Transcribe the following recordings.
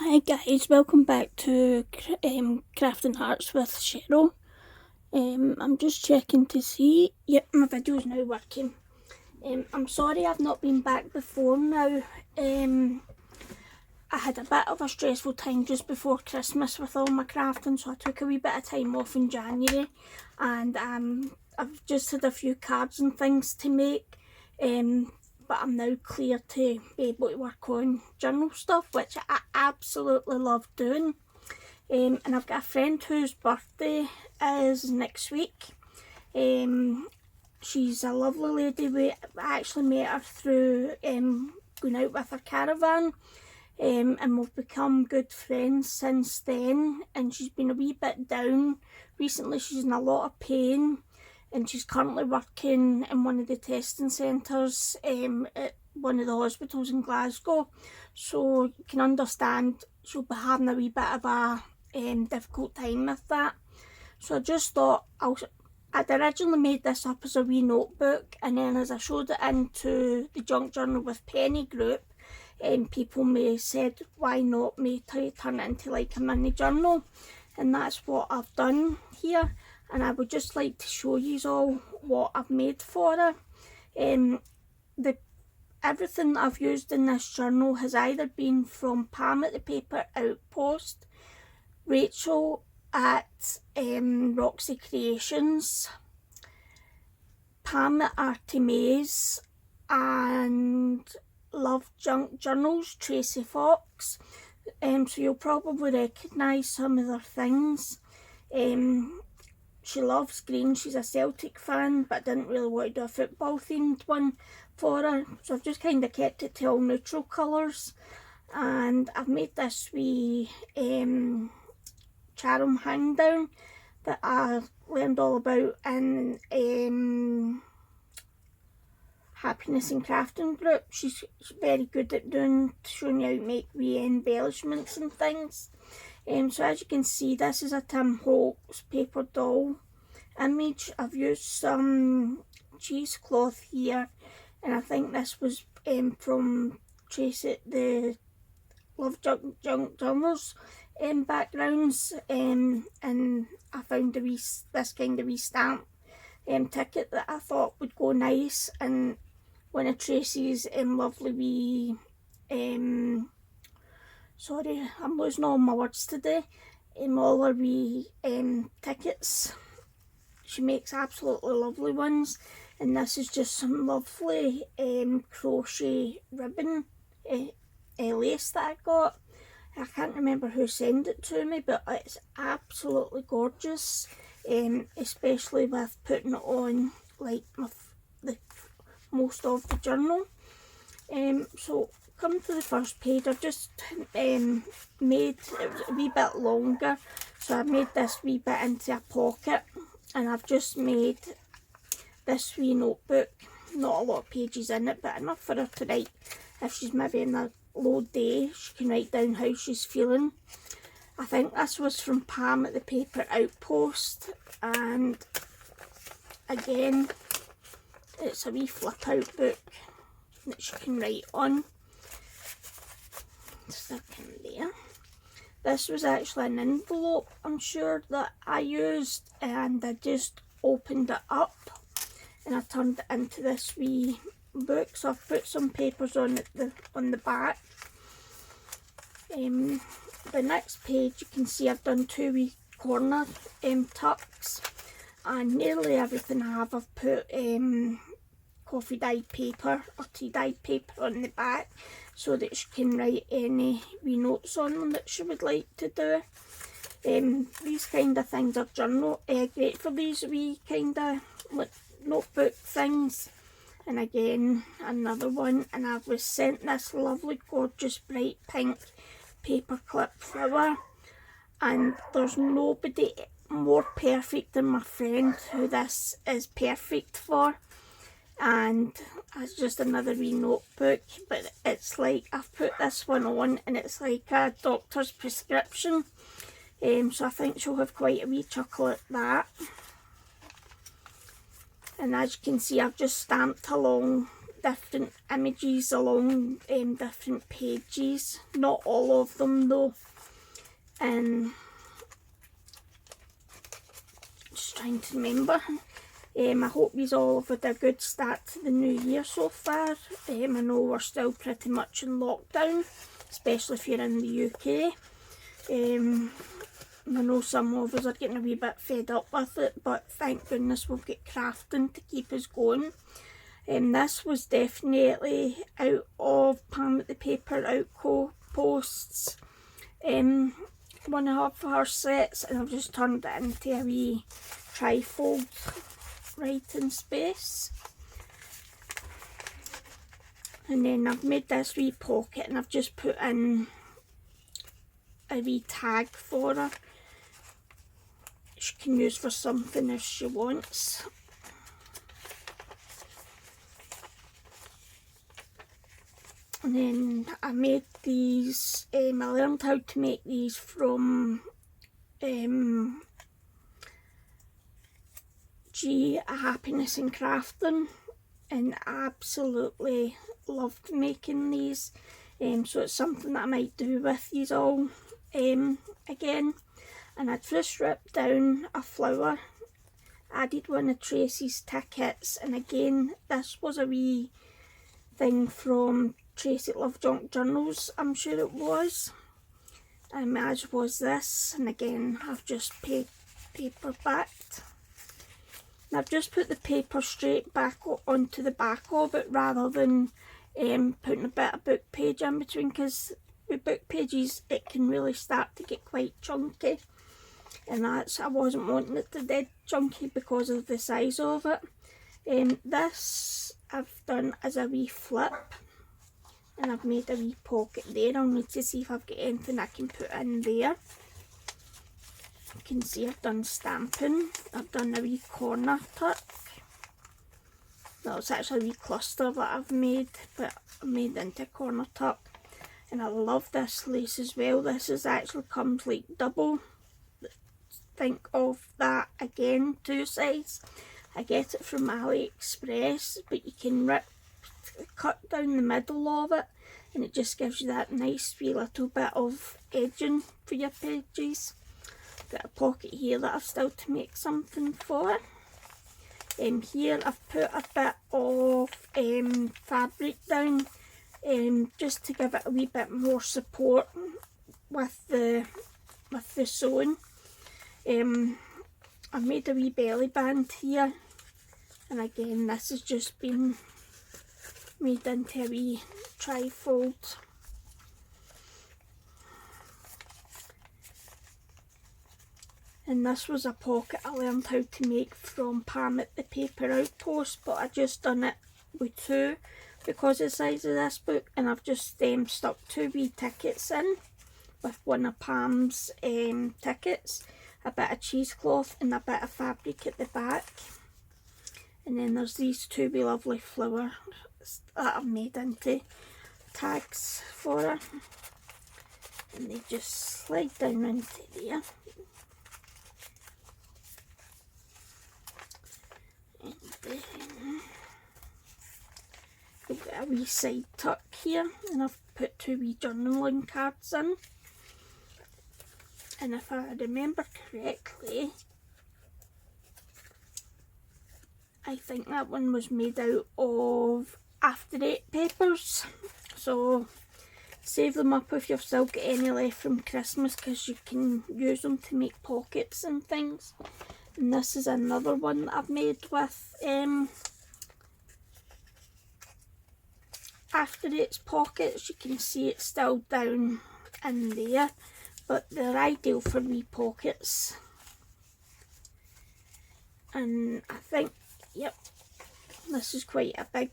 Hi guys, welcome back to Crafting Hearts with Cheryl. I'm just checking to see, yep, my video's now working. I'm sorry I've not been back before now. I had a bit of a stressful time just before Christmas with all my crafting, so I took a wee bit of time off in January, and I've just had a few cards and things to make. But I'm now clear to be able to work on journal stuff, which I absolutely love doing. And I've got a friend whose birthday is next week. She's a lovely lady. I actually met her through going out with her caravan, and we've become good friends since then. And she's been a wee bit down recently. She's in a lot of pain, and she's currently working in one of the testing centres at one of the hospitals in Glasgow. So you can understand she'll be having a wee bit of a difficult time with that. So I just thought I'd originally made this up as a wee notebook, and then as I showed it into the Junk Journal with Penny group, people may said why not me to turn it into like a mini journal, and that's what I've done here. And I would just like to show you all what I've made for her. Everything that I've used in this journal has either been from Pam at ThePaperOutpost, Rachel at RoxCreations, Pam at ArtyMaze, and loveJunkJournals, Tracie Fox. So you'll probably recognise some of their things. She loves green, she's a Celtic fan, but didn't really want to do a football themed one for her, so I've just kind of kept it to all neutral colours. And I've made this wee charm hang down that I learned all about in Happiness and Crafting group. She's very good at showing you how to make wee embellishments and things. So as you can see, this is a Tim Holtz paper doll image. I've used some cheesecloth here, and I think this was from Tracie the loveJunkJournals backgrounds, and I found this kind of wee stamp ticket that I thought would go nice in one of Tracie's lovely wee sorry, I'm losing all my words today. All her wee tickets. She makes absolutely lovely ones, and this is just some lovely crochet ribbon lace that I got. I can't remember who sent it to me, but it's absolutely gorgeous, especially with putting it on like most of the journal. So come to the first page. I've just made it was a wee bit longer, so I made this wee bit into a pocket, and I've just made this wee notebook. Not a lot of pages in it, but enough for her to write. If she's maybe in a low day, she can write down how she's feeling. I think this was from Pam at ThePaperOutpost, and again it's a wee flip out book that she can write on. Stick in there. This was actually an envelope, I'm sure, that I used, and I just opened it up and I turned it into this wee book. So I've put some papers on the back. The next page, you can see I've done two wee corner tucks, and nearly everything I have, I've put coffee dyed paper or tea dyed paper on the back, so that she can write any wee notes on them that she would like to do. These kind of things are great for these wee kind of like notebook things. And again, another one, and I was sent this lovely gorgeous bright pink paperclip flower, and there's nobody more perfect than my friend who this is perfect for. And it's just another wee notebook, but it's like I've put this one on, and it's like a doctor's prescription, so I think she'll have quite a wee chuckle at that. And as you can see, I've just stamped along different images along different pages, not all of them though, and just trying to remember. I hope you all have had a good start to the new year so far. I know we're still pretty much in lockdown, especially if you're in the UK. I know some of us are getting a wee bit fed up with it, but thank goodness we've got crafting to keep us going. This was definitely out of Pam ThePaperOutpost's one of her sets, and I've just turned it into a wee trifold writing space. And then I've made this wee pocket and I've just put in a wee tag for her. She can use for something if she wants. And then I made these, I learned how to make these from Happiness in Crafting, and I absolutely loved making these. So it's something that I might do with these all again. And I just ripped down a flower, added one of Tracie's tickets, and again this was a wee thing from Tracie at loveJunkJournals, I'm sure it was, as was this, and again I've just paper backed. And I've just put the paper straight back onto the back of it rather than putting a bit of book page in between, because with book pages it can really start to get quite chunky, and I wasn't wanting it to dead chunky because of the size of it. This I've done as a wee flip, and I've made a wee pocket there. I'll need to see if I've got anything I can put in there. You can see I've done stamping, I've done a wee corner tuck. No, it's actually a wee cluster that I've made, but I made into a corner tuck. And I love this lace as well. This is actually comes like double. Think of that again, 2 sides. I get it from AliExpress, but you can cut down the middle of it, and it just gives you that nice wee little bit of edging for your pages. Got a pocket here that I've still to make something for. Here I've put a bit of fabric down, just to give it a wee bit more support with the sewing. I've made a wee belly band here, and again this has just been made into a wee trifold. And this was a pocket I learned how to make from Pam at ThePaperOutpost, but I just done it with 2 because of the size of this book, and I've just stuck 2 wee tickets in with one of Pam's tickets, a bit of cheesecloth and a bit of fabric at the back. And then there's these 2 wee lovely flowers that I've made into tags for her, and they just slide down into there. And then we've got a wee side tuck here, and I've put 2 wee journaling cards in. And if I remember correctly, I think that one was made out of After 8 papers. So save them up if you've still got any left from Christmas, because you can use them to make pockets and things. And this is another one that I've made with After 8's pockets. You can see it's still down in there, but they're ideal for wee pockets. And I think, yep, this is quite a big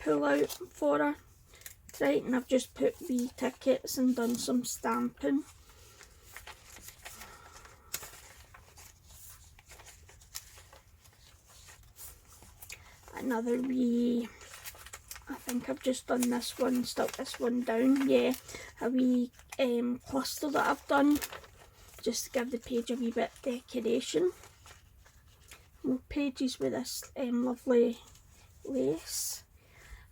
pull out for her. Right, and I've just put wee tickets and done some stamping. Another wee, I think I've just done this one, stuck this one down, yeah, a wee cluster that I've done just to give the page a wee bit of decoration. More pages with this lovely lace.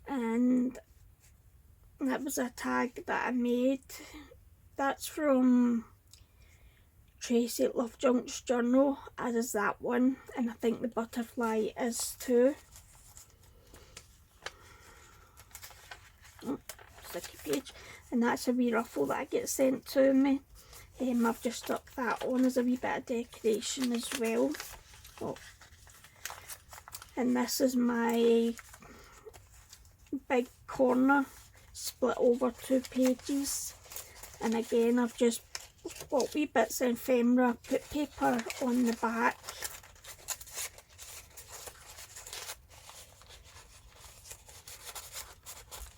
and that was a tag that I made. That's from Tracie at loveJunkJournals, as is that one, and I think the butterfly is too. Oh, sticky page, and that's a wee ruffle that gets sent to me. I've just stuck that on as a wee bit of decoration as well. Oh. And this is my big corner split over 2 pages, and again I've just got wee bits of ephemera, put paper on the back.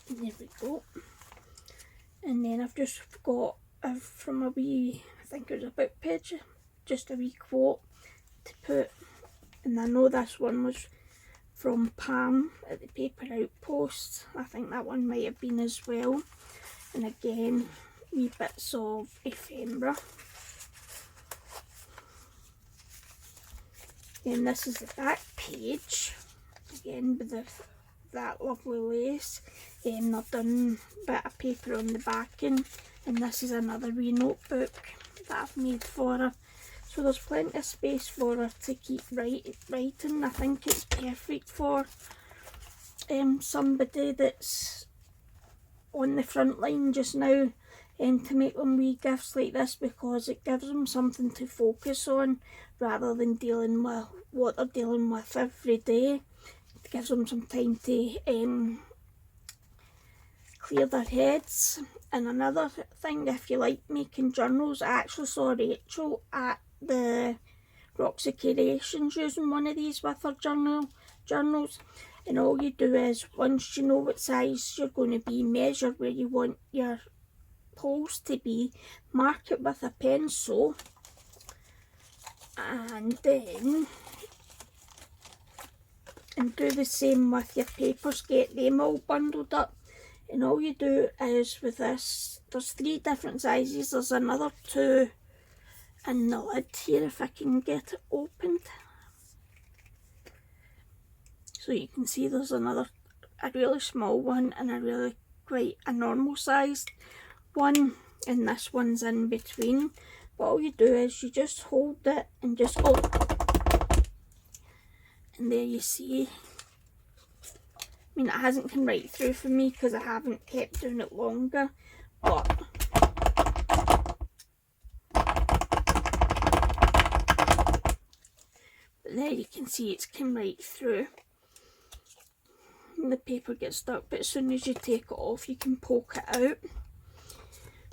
There we go. And then I've just got from a wee, I think it was a book page, just a wee quote to put, and I know this one was from Pam at the Paper Outpost. I think that one might have been as well. And again, wee bits of ephemera. Then this is the back page, again with that lovely lace. I've done a bit of paper on the backing, and this is another wee notebook that I've made for her. So there's plenty of space for her to keep writing. I think it's perfect for somebody that's on the front line just now, to make them wee gifts like this, because it gives them something to focus on rather than dealing with what they're dealing with every day. It gives them some time to clear their heads. And another thing, if you like making journals, I actually saw Rachel at the RoxCreations using one of these with her journals, and all you do is, once you know what size you're going to be, measure where you want your holes to be, mark it with a pencil, and then do the same with your papers, get them all bundled up. And all you do is, with this, there's 3 different sizes, there's another 2 in the lid here if I can get it opened. So you can see there's a really small one and a normal sized one, and this one's in between. But all you do is you just hold it and just go, and there you see. I mean, it hasn't come right through for me because I haven't kept doing it longer, but there you can see it's come right through. And the paper gets stuck, but as soon as you take it off you can poke it out.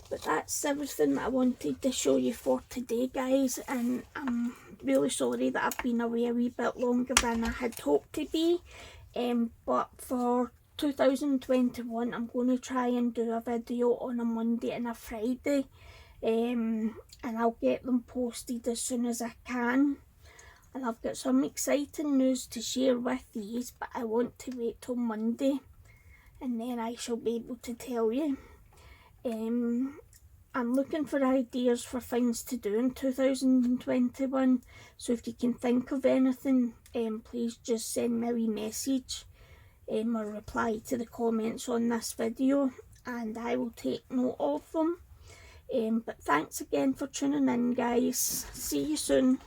But that's everything that I wanted to show you for today, guys, and I'm really sorry that I've been away a wee bit longer than I had hoped to be. But for 2021 I'm going to try and do a video on a Monday and a Friday, and I'll get them posted as soon as I can. And I've got some exciting news to share with these, but I want to wait till Monday and then I shall be able to tell you. I'm looking for ideas for things to do in 2021, so if you can think of anything, please just send me a wee message or reply to the comments on this video, and I will take note of them. But thanks again for tuning in, guys. See you soon.